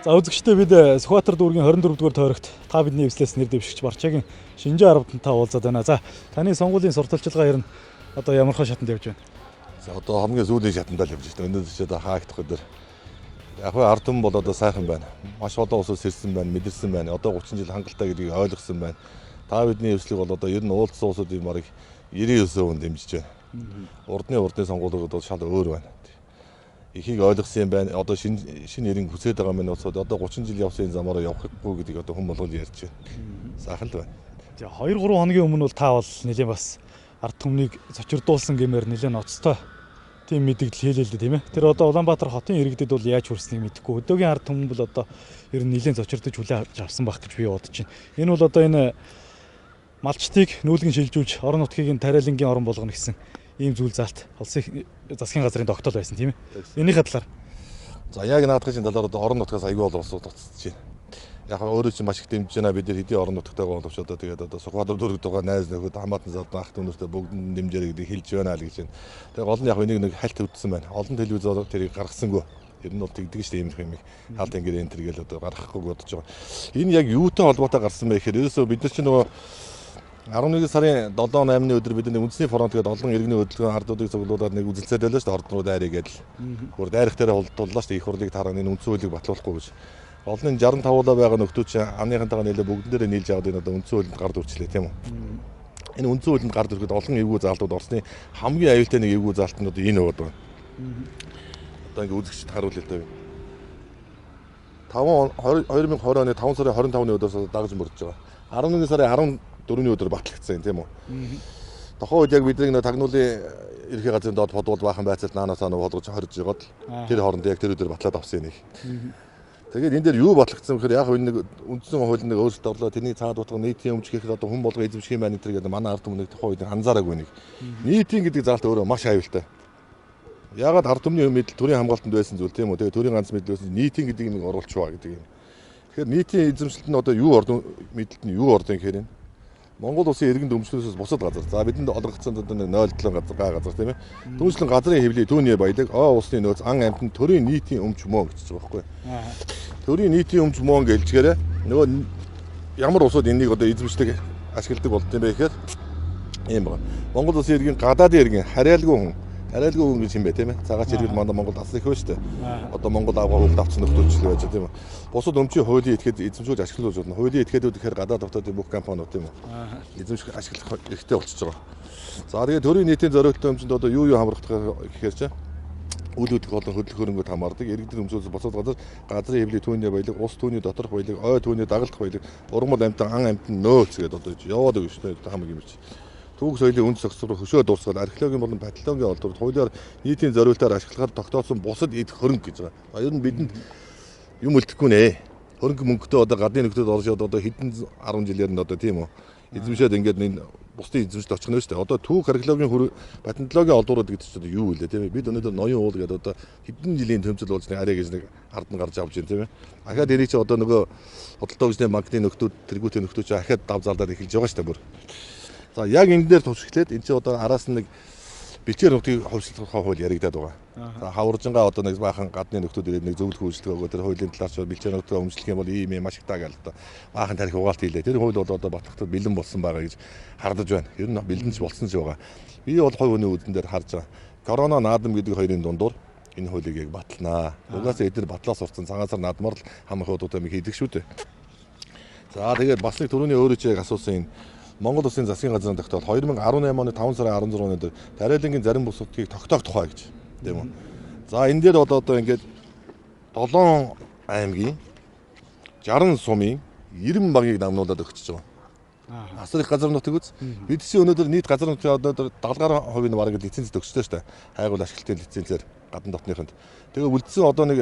За үзэгчдээ бид Сүхбаатар дүүргийн 24-р тойрогт та бидний эвслээс нэр дэвшигч Барчаагийн Шинжээ 10-тай уулзаад байна. За таны сонгуулийн сурталчилгаа ер нь одоо ямархай шатанд явж байна? За одоо хамгийн сүүлийн шатандаа л явж байна. Өнөөдөр ч одоо хаагдах өдөр. Яг нь ард түмэн бол одоо сайхан байна. Маш олон улсаас ирсэн байна, мэдэрсэн байна. Одоо 30 жил хангалттай гэдгийг ойлгосон байна. Та бидний эвслийг бол одоо ер нь уулзсан улсуудын барыг 99% дэмжиж байна. Урдны сонгуулиуд бол шал өөр байна. Ихийг ойлгосон юм байна. Одоо шинэ нэрийн хүсээд байгаа мэн улсууд одоо 30 жил явсан замаараа явахгүй гэдгийг одоо хүн болгон ярьж байна. Сайхан л байна. За 2-3 хоногийн өмнө бол та бол нэлээд бас ард түмнийг зочирдуулсан гэмээр нэлээд ноцтой тийм мэдээлэл хэлээ л дээ тийм ээ. Тэр одоо Улаанбаатар хотын иргэдэд бол яаж хүрснийг мэдэхгүй. Өдөөгийн ард түмэн бол одоо ер нь нэлээд зочирдож хүлээн авсан байх гэж би бодож байна. Энэ бол одоо энэ малчтыг нүүлгэн шилжүүлж орон нутгийг тариалангийн орон болгоно гэсэн ийм зүйл заалт улсын засгийн газрын тогтоол байсан тийм ээ. Энийхээ талаар. За яг наадахын талаар одоо орон нутгаас аягүй бол улсууд уцсаж байна. Яг өөрөө чинь маш их дэмжиж байна. Бид нар хэдийн орон нутгатайгаа боловч одоо тэгээд одоо Сүхбаатар дүүрэгт байгаа найз нөхөд хамаатан залуу ах дүүнэртэй бүгд дэмжээрэй гэдгийг хэлж байна л гэж байна. Тэгээд гол нь яг энийг нэг хальт өвдсөн байна. Олон телевизээр тэрийг гаргасангүй. Ер нь бол тэгдэг шүү дээ ийм юм. Хаалт ингээд энэ төргээл одоо гаргахгүй бодож байгаа. Энэ яг юутай холбоотой гарсан бэ гэхээр ерөөсөө бид нар чинь нөгөө 11 сарын 7-8-ны өдөр бид нэг үндэсний фронт гэдэг олон иргэний хөдөлгөөн ардуудыг цуглуулад нэг үзэлцээд байлаа шүү дээ. Орд руу дайрыг гэдэл. Гүр дайрах дээр холдууллаа шүү дээ. Их хурлыг тараа энэ үндсэн хуулийг батлуулахгүй гэж. Олон 65-уулаа байгаа нөхдүүд чинь амныхантайгаа нийлээ бүгдэн дээрээ нийлж аваад энэ одоо үндсэн хуулинд гард үрчлээ тийм үү. Энэ үндсэн хуулинд гард ирэхэд олон эвгүй заалтууд орсны хамгийн аюултай нэг эвгүй заалт нь одоо энэ байгаа. Одоо ингэ үзэгчд харуулъя л дээ. 2020 оны 5 сарын 25-ны өдөөс дагаж мөрдөж байгаа. 11 сарын 14-ний өдөр батлагдсан тийм үү. Тохоо үед яг бидний нэг тагнуулын ерхий газрын доод подвол баахан байцаалт наанасаа нэг болгож хорж жагаад тэр хооронд яг тэр өдөр батлаад авсан нэг. Тэгээд энэ дээр юу батлагдсан гэхээр яг энэ нэг үндсэн хуулийн нэг өөрчлөлт орлоо тэрний цаад утга нийтийн өмч гэхэд одоо хүн болго эзэмших юм байна гэдэг манай ард түмнийг тохоо үед анзаараагүй нэг. Нийтийн гэдэг заалт өөрөө маш аюултай. Ягаад ард түмний мэдл төрийн хамгаалтанд байсан зүйл тийм үү. Тэгээд төрийн ганц мэдл байсан нийтийн гэдэг нэг оруулчваа гэдэг юм. Тэгэхээр нийтийн эзэмшилт нь одоо юу ордон мэдэлт нь юу ордон гэхээр энэ Монгол улсын иргэн дөмжлөөс бусад газар. За бидэнд олгогдсон одоо 0.7 газар тийм ээ. Түүнчлэн газрын хэвлэл түүний баялаг улсны нөөц ан амьтанд төрийн нийтийн өмч мөн гэж байгаа байхгүй. Төрийн нийтийн өмч мөн гэлжгээрээ нөгөө ямар улсууд энийг одоо эзэмшдэг ашигладаг болд юм бэ гэхээр ийм байна. Монгол улсын иргэн гадаадын иргэн хариалгүй хүн гэж юм бэ тийм ээ. Цагаач иргэд манай Монголд асар их байна шүү дээ. Одоо Монгол авгаа хөвд авсан нөхдөчлөө байж тийм ээ. Бусад өмчийн хуулийн этгээд эзэмшүүлж ашиглуулж байна. Хуулийн этгээдүүд гэхээр гадаад дотоодын бүх компаниуд тийм үү. Эзэмших ашиглах эрхтэй болчихж байгаа. За тэгээд төрийн нийтийн зорилттой өмчөнд одоо юу хамрагдах гэхээр чинь үйл хөдлөх болон хөдөлгөөн хөрөнгөд хамаардаг. Иргэдийн өмчөөс бусад газрын хэвлэл түүний баялаг, ус түүний доторх баялаг, ой түүний дагалдах баялаг, ургамал амьтан ан амьтан нөөц гэдэг одоо яваад байгаа шүү дээ хамаг юм чи. Түүх соёлын үнд зохицол хөшөө дуусгаад археологийн болон патологийн олдвор хуулиар нийтийн зориултаар ашиглахаар тогтоосон бусад эд хөрөнгө гэж байгаа. Ер нь бидэнд юм үлдэхгүй нэ. Хөрөнгө мөнгөтэй одоо гадны нөхдөд оршоод одоо хэдэн 10 жилээр нь одоо тийм үү. Эзэмшээд ингээд энэ бусдын эзэмшилд очих нь шүү дээ. Одоо түүх археологийн патологийн олдворууд гэдэг чинь юу вэ тийм ээ. Бид өнөөдөр ноён уул гэдэг одоо хэдэн жилийн төмцөл болж нэг арай гэж нэг ард нь гарч авч байна тийм ээ. Ахаад энийг чи одоо нөгөө худалдаа үзний банкны нөхдүүд тэргүүтээ нөхдүүд чи ахаад дав залдаад эхэлж байгаа шүү дээ бүр. За яг энэ дээр тусчлээд энэ чи одоо араас нь нэг бичээр нутгийг хувьчлахын хууль яригадаад байгаа. За хаваржингаа одоо нэг баахан гадны нөхдүүд ирээд нэг зөвлөх үйлчлэг өгөө тэр хуулийн талаар ч бичээр нутгаа өмчлөх юм бол ийм маш их таа гэл одоо баахан тарих угаалт хийлээ. Тэр хууль бол одоо батлахад бэлэн болсон байгаа гэж хардаж байна. Ер нь бэлэнч болсон ч байгаа. Би бол хувь хүний үдэн дээр харж байгаа. Корона наадам гэдэг хоёрын дундуур энэ хуулийг яг батлнаа. Угаасаа эдгээр батлаас урцсан цагаансар наадмаар л хамаг хуудуудаа хийдэг шүү дээ. За тэгээд бас нэг түрүүний өөрөө ч яг асуусан энэ Монгол улсын засгийн газрын тогтоол 2018 оны 5 сарын 16-ны өдөр тариалангийн зарим бус нутгийг тогтоох тухай гэж тийм үү. За энэ дээр одоо ингээд 7 аймгийн 60 сумын 90 багийг намнуулаад өгчөж байгаа. Асар их газар нутаг үз. Бид чинь өнөөдөр нийт газар нутгийн одоо 70% нь бараг лицензэд өгчтэй шүү дээ. Хайгуул ашиглалтын лицензээр гадна дотныхынд. Тэгээ үлдсэн одоо нэг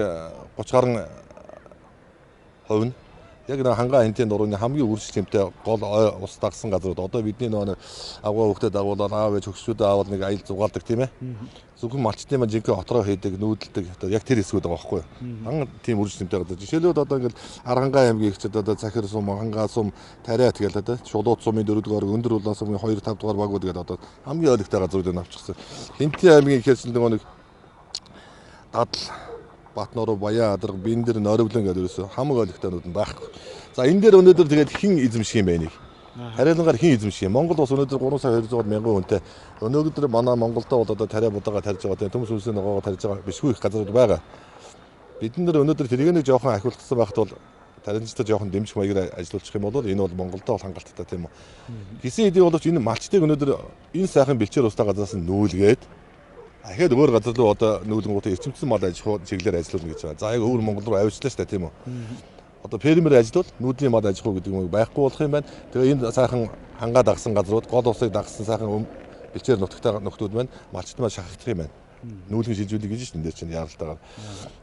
30 гаруй хувь нь яг нэг хангаа хинтийн дурууны хамгийн үржилттэй гол ус дагсан газрууд одоо бидний нөгөө авгаа хөхтэй дагуулаад аав ээж хөгсчүүдэд аавал нэг аял зугаалдаг тийм ээ. Зөвхөн малчтын маань жинхэнэ хотроо хийдэг, нүүдэлдэг одоо яг тэр хэсгүүд байгаа байхгүй юу. Хан тийм үржилттэй газар. Жишээлбэл одоо ингээд Аргангаа аймгийн ихчид одоо Захир сум, Хангаа сум, Тариа тэгэл одоо Шулууд сумын 4 дугаар, Өндөр улаан сумын 2 5 дугаар багууд гэдэг одоо хамгийн ойлгохтой газруудыг авчихсан. Хинтийн аймгийн ихээс нөгөө нэг дадал Батноруу, Баян Адраг, Биндэр, Нориглон гэдэг ерөөсө хамаг ойлгохтойнууд нь байхгүй. За энэ дээр өнөөдөр тэгээд хэн эзэмших юм бэ нэг? Хариалангаар хэн эзэмших юм? Монгол бас өнөөдөр 3,200,000 хүнтэй. Өнөөдөр манай Монголдо бол одоо тариа будаага тарьж байгаа, төмс үлсийн ногоогоо тарьж байгаа бишгүй их газрууд байгаа. Бид нар өнөөдөр тэрийг нэг жоохон ахиулцсан байхад бол тариаланчтай жоохон дэмжих маягаар ажиллуулчих юм бол энэ бол Монголдо бол хангалттай тийм үү. Гисэн хэдий боловч энэ малчтыг өнөөдөр энэ сайхан бэлчээр устаа газраас нь нүүлгээд ахаад өөр газар руу одоо нүүлэнгүүтээ эрчимцэн мал аж ахуй чиглэлээр ажиллуулна гэж байгаа. За яг өөр Монгол руу авчлаа шүү дээ тийм үү. Одоо фермер ажиллавал нүүдлийн мал аж ахуй гэдэг юм байхгүй болох юм байна. Тэгээ энэ сайхан хангаа дагсан газрууд, гол усыг дагсан сайхан бэлчээр нутагтай нөхдүүд маань малчт маань шахагдах юм байна. Нүүлгэн шилжүүлэх гэж чинь дээр чинь яралтаагаар.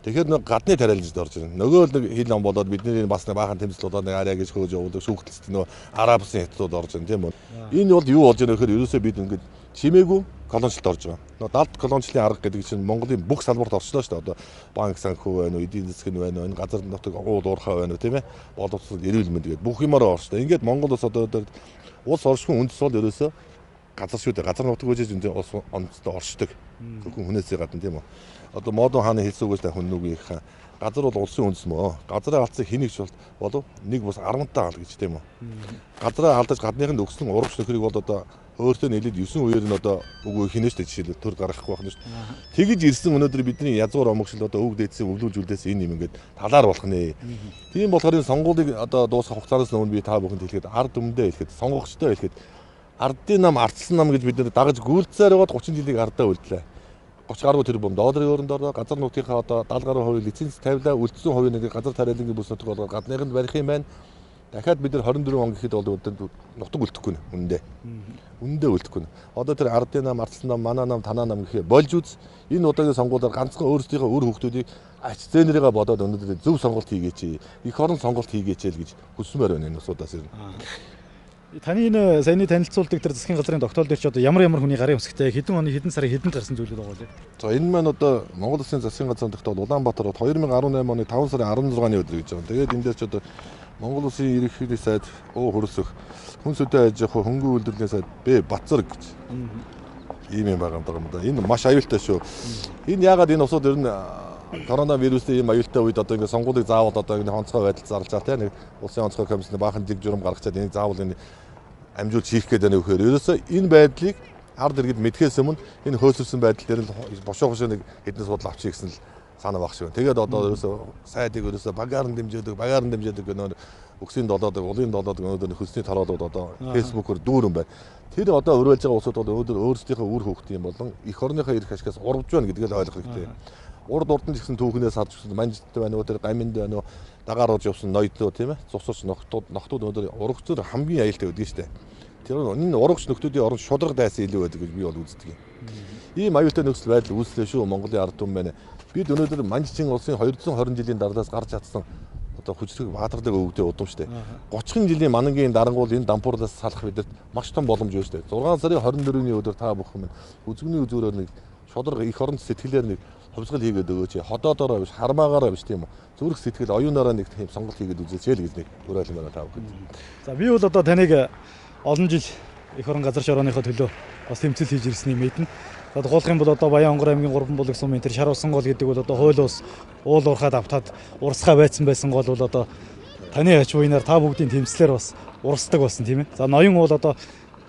Тэгэхээр нэг гадны тариаланчд орж ирнэ. Нөгөө л нэг хил ам болоод бидний бас нэг баахан тэмцэл болоод нэг арай гэж хөөж явуулдаг шүүхтэлт нөгөө арабсын хятадууд орж ирнэ тийм үү. Энэ бол юу болж байгаа нөхөр ерөөсөө бид ингээд чимээгүй колоничлт орж байгаа. Нөгөө далд колоничлын арга гэдэг чинь Монголын бүх салбарт орчлоо шүү дээ. Одоо банк санхүү байна уу, эдийн засгийн байна уу, энэ газар нутаг уул уурхай байна уу тийм ээ. Боловсрол эрүүл мэнд гэдэг бүх юмараа орчлоо. Ингээд Монгол улс одоо улс оршихуй үндэс бол ерөөсөө газар шүү дээ. Газар нутаг үжиж энэ улс онцтой оршдог. Зөвхөн хүнээсээ гадна тийм үү. Одоо модон хааны хэлсүүгээс та хүннүүгийн их газар бол улсын үндэс мөө. Газраа алдсан хинэгч болов нэг бас 10-таа аль гэж тийм үү. Газраа алдаж гадныханд өгсөн урагш нөхрийг бол одоо өөртөө нэлээд 9 үеэр нь одоо үгүй хинээштэй жишээлбэл төр гаргахгүй байна шүү дээ. Тэгэж ирсэн өнөөдөр бидний язгуур омогшил одоо өг дээдсээ өвлүүлжүүлдээс энэ юм ингээд талаар болох нэ. Тийм болохоор энэ сонгуулийг одоо дуусгах хугацаанаас өмнө би та бүхэнд хэлэхэд ард өмнөдөө хэлэхэд сонгогчтой хэлэхэд ардын нам ардсан нам гэж бид нэр дагаж гүйлцээр байгаад 30 жилиг ардаа үлдлээ. 30 гаруй тэрбум долларын өрөндөө газар нутгийнхаа одоо 70 гаруй хувийн лиценз тавилаа, үлдсэн хувийн нэг газар тариалангийн бүс нутаг болгоод гадныханд барих юм байна. Дахиад бид нар 24 он гэхэд бол нутаг үлдэхгүй нэ үндэ. Үндэ үлдэхгүй. Одоо тэр ардын нам, ардсан нам, манаа нам, танаа нам гэхээ болж үз. Энэ удаагийн сонгуулиар ганцхан өөрсдийнхөө үр хөвгтүүдийг ач зээнэрийгээ бодоод өнөөдөр зөв сонголт хийгээч. Их орон сонголт хийгээч л гэж хүсмээр байна энэ усудаас ирнэ. Таны энэ саяны танилцуулдаг тэр засгийн газрын тогтоол дээр ч одоо ямар хүний гарын үсгтэй хэдэн оны хэдэн сарын хэдэнд гарсан зүйлүүд байгаа вэ? За энэ маань одоо Монгол Улсын засгийн газрын тогтоол Улаанбаатар 2018 оны 5 сарын 16-ны өдөр гэж байгаа. Тэгээд энэ дээр ч одоо Монгол Улсын ерөнхийлөгчийн сайд хөрсөх хүн сүдэ аж ахуй хөнгөн үйлдвэрлэлийн сайд Бацар гэж ийм юм байгаа юм да. Энэ маш аюултай шүү. Энэ яагаад энэ усууд ер нь коронавирусын ийм аюултай үед одоо ингэ сонгуулийг заавал одоо ингэ онцгой байдалд зарлж байгаа тийм нэг улсын онцгой комиссны баахан дэг журам гаргачаад энийг заавал энэ амжуулж хийх гэдэг нь өгөхөөр ерөөсөө энэ байдлыг ард иргэд мэдхээс өмнө энэ хөөсөрсөн байдал дээр л бошоо нэг хэдэн судал авчих гэсэн л санаа багш шүү. Тэгээд одоо ерөөсөө сайдыг ерөөсөө багаар нь дэмжээдэг гэх нөр өксийн долоодог, улын долоодог өнөөдөр хөсний тороолууд одоо фэйсбүүкээр дүүрэн байна. Тэр одоо өрөөлж байгаа улсууд бол өнөөдөр өөрсдийнхөө үр хөвгтийн болон эх орныхоо эрх ашигаас урвж байна гэдгийг л ойлгох хэрэгтэй. Урд урдан гэсэн түүхнээс харж үзсэн манжидтай байна уу, тэр гаминд байна уу, дагаар орж явсан ноёдлоо тийм ээ. Цусууч ногтууд өнөөдөр урагчдаар хамгийн аюултай байдаг шүү дээ. Тэр энэ урагч нөхдүүдийн орон шудраг дайсан илүү байдаг гэж би бол үздэг юм. Ийм аюултай нөхцөл байдал үүслээ шүү Монголын ард түмэн байна. Бид өнөөдөр манжчин улсын 220 жилийн дараалаас гарч чадсан одоо хүчрэг баатардаг өвгдөө удамштай. 30 жилийн манангийн дарангуул энэ дампуурлаас салах бидэд маш том боломж байна шүү дээ. 6 сарын 24-ний өдөр та бүхэн үзэгний үзүүрээр нэг шудраг эх орон сэтгэлээр нэг хувьсгал хийгээд өгөөч. Ходоодороо биш, хармаагаараа биш тийм үү. Зүрх сэтгэл оюунаараа нэг тийм сонголт хийгээд үзээч л гэж нэг уриалсан байна та бүхэнд. За би бол одоо таныг олон жил эх орон газар шорооныхоо төлөө бас тэмцэл хийж ирснийг мэднэ. За тухайлх юм бол одоо Баян Онгор аймгийн 3 булаг сумын тэр шар усан гол гэдэг бол одоо хууль ус уул уурхаад автаад урсгаа байсан гол бол одоо таны ач буйнаар та бүгдийн тэмцлэр бас урсдаг болсон тийм ээ. За ноён уул одоо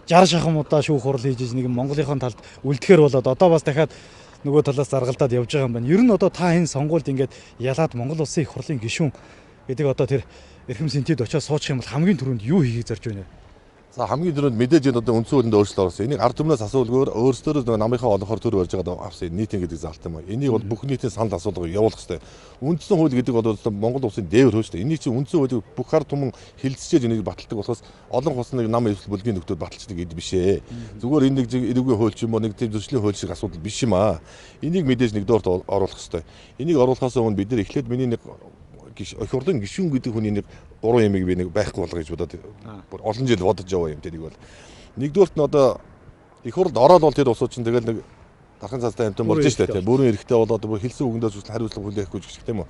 60 шахам удаа шүүх хурал хийж нэг Монголынхон талд үлдэхэр болоод одоо бас дахиад нөгөө талаас заргалдаад явж байгаа юм байна. Ер нь одоо та энэ сонгуульд ингээд ялаад Монгол улсын их хурлын гишүүн гэдэг одоо тэр эрхэм сэнтэд очиж суучих юм бол хамгийн түрүүнд юу хийхийг зарж байна вэ? За хамгийн түрүүнд мэдээж энэ одоо үндсэн хуулинд өөрчлөлт орсон. Энийг ард түмнээс асуулгүйгээр өөрсдөө нэг намынхаа олонхоор төр барьж байгаа авсан нийтийн гэдэг залт юм аа. Энийг бол бүх нийтийн санал асуулга явуулах хэрэгтэй. Үндсэн хууль гэдэг бол Монгол улсын дээвэр хөө шүү дээ. Энийг чинь үндсэн хуулийг бүх ард түмэн хилцчээж энийг баталдаг болохоос олон хусныг нам эвсэл бүлгийн нөхдүүд баталчдаг гэдэг биш ээ. Зүгээр энэ нэг эрүүгийн хууль ч юм уу нэг тийм зөрчлийн хууль шиг асуудал биш юм аа. Энийг мэдээж нэг доорт оруулах хэрэгтэй. Энийг оруулахаас өмнө бид нар эхлээд миний нэг эх ордын гишүүн гэдэг хүний нэг 3 ямиг би нэг байхгүй болго гэж бодоод олон жил бодож яваа юм тэрийг бол нэгдүгээрт нь одоо эх орд ороод бол тэр усууд чинь тэгэл нэг дархан цаастай амтан болж штэ тийм бүрэн эрэхтэй болоод бүр хэлсэн үгэндээс үсэл хариуцлага хүлээхгүй ч гэх юм уу.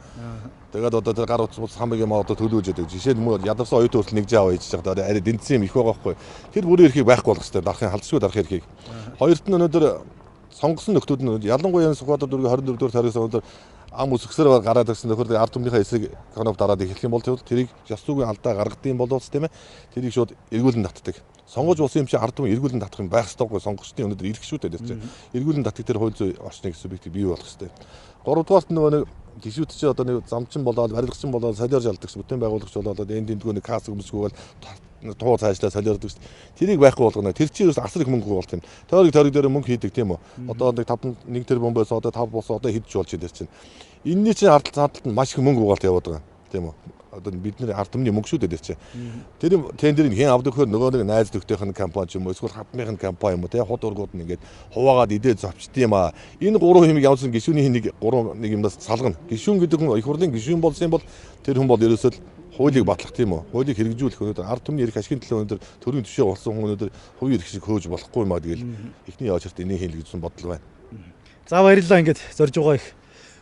Тэгээд одоо тэр гар утас хамаг юм одоо төлөөж яадаг. Жишээ нь мөн ядарсан оюутан хүртэл нэг жаа хийж байгаа. Арай дэнцсэн юм их байгаа байхгүй. Тэр бүрэн эрхийг байхгүй болгох хэрэгтэй. Дарахын халдшгүй дарах эрхийг. Хоёрт нь өнөөдөр сонгосон нөхдүүд нь ялангуяа Сүхбаатар дүүргийн 24 дугаар тарихс өнөөдөр ам өсгсөр гараад ирсэн нөхөр ард түмнийхээ эсрэг конов дараад эхлэх юм бол тэрийг ёс зүйн алдаа гаргадığım болоос тийм ээ тэрийг шууд эргүүлэн татдаг. Сонгож болсон юм чи ард түмэн эргүүлэн татах юм байх ёстойгүй сонгогчдын өнөөдөр ирэх шүү дээ тийм. Эргүүлэн татдаг тэр хууль зүйн орчныг субъектив бий болох ёстой. Гуравдугаарт нөгөө нэг гişүүд чи одоо нэг замчин болоод барилгачин болоод солиорж алдагч бүтээн байгуулагч болоод энэ дэндгөө нэг кас өмсгөөл туу цаашлаа солиордог шүү. Тэрийг байхгүй болгоно. Тэр чинь асар их мөнгө болт юм. Тойрог дээр мөнгө хийдэг тийм үү. Одоо нэг 1 тэрбум байсаа одоо 5 босоо одоо хэдж болж идэр чинь. Энэний чинь хадталт нь маш их мөнгө угаалт яваад байгаа тийм үү. Одоо бидний ард түмний мөнгө шүү дээ чинь. Тэр тендерийг хэн авдаг хөр нөгөө нэг найз нөхдийнх нь компани ч юм уу эсвэл хадмынх нь компани юм уу тийм хот ургууд нь ингээд хуваагаад идээд зовчт юм аа. Энэ 3 хэмиг явуулсан гишүүний нэг 3 нэг юмнаас салгана. Гишүүн гэдэг хүн их хурлын гишүүн болсон юм бол тэр хүн бол ерөөсөө хуулийг батлах тийм үү. Хуулийг хэрэгжүүлэх өнөөдөр ард түмний эрх ашигын төлөө өнөөдөр төрийн түвшин болсон хүн өнөөдөр хувийн эрх шиг хөөж болохгүй юм аа тэгэл эхний яочрт энийг хийх гэсэн бодлого байна. За баярлалаа ингээд зорж байгаа их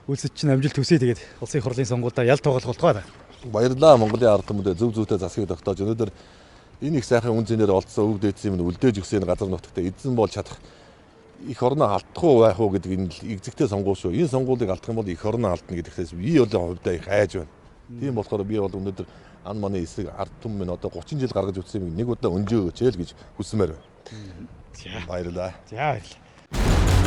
үйлсэд чинь амжилт төсөө тэгээд улсын их хурлын сонгуульдаа ялт тоглох болтугай. Баярлалаа Монголын ард түмэд зөв зүйтэй засгийг тогтоож өнөөдөр энэ их сайхан үн цэнээр олдсон өвд эцсийн минь үлдээж өгсөн газар нутагтаа эзэн болж чадах их орноо алдах уу байх уу гэдэг энэ экзэгтэй сонгуул шүү. Энэ сонгуулийг алдах юм бол их орноо алдна гэдэгтээс би бол хувьдаа их айж байна. Тийм болохоор би бол өнөөдөр ан маны эсрэг ард түмэн минь одоо 30 жил гаргаж үзсэн юм нэг удаа өнжөө өчээл гэж хүсмээр байна. Баярлалаа. За баярлалаа.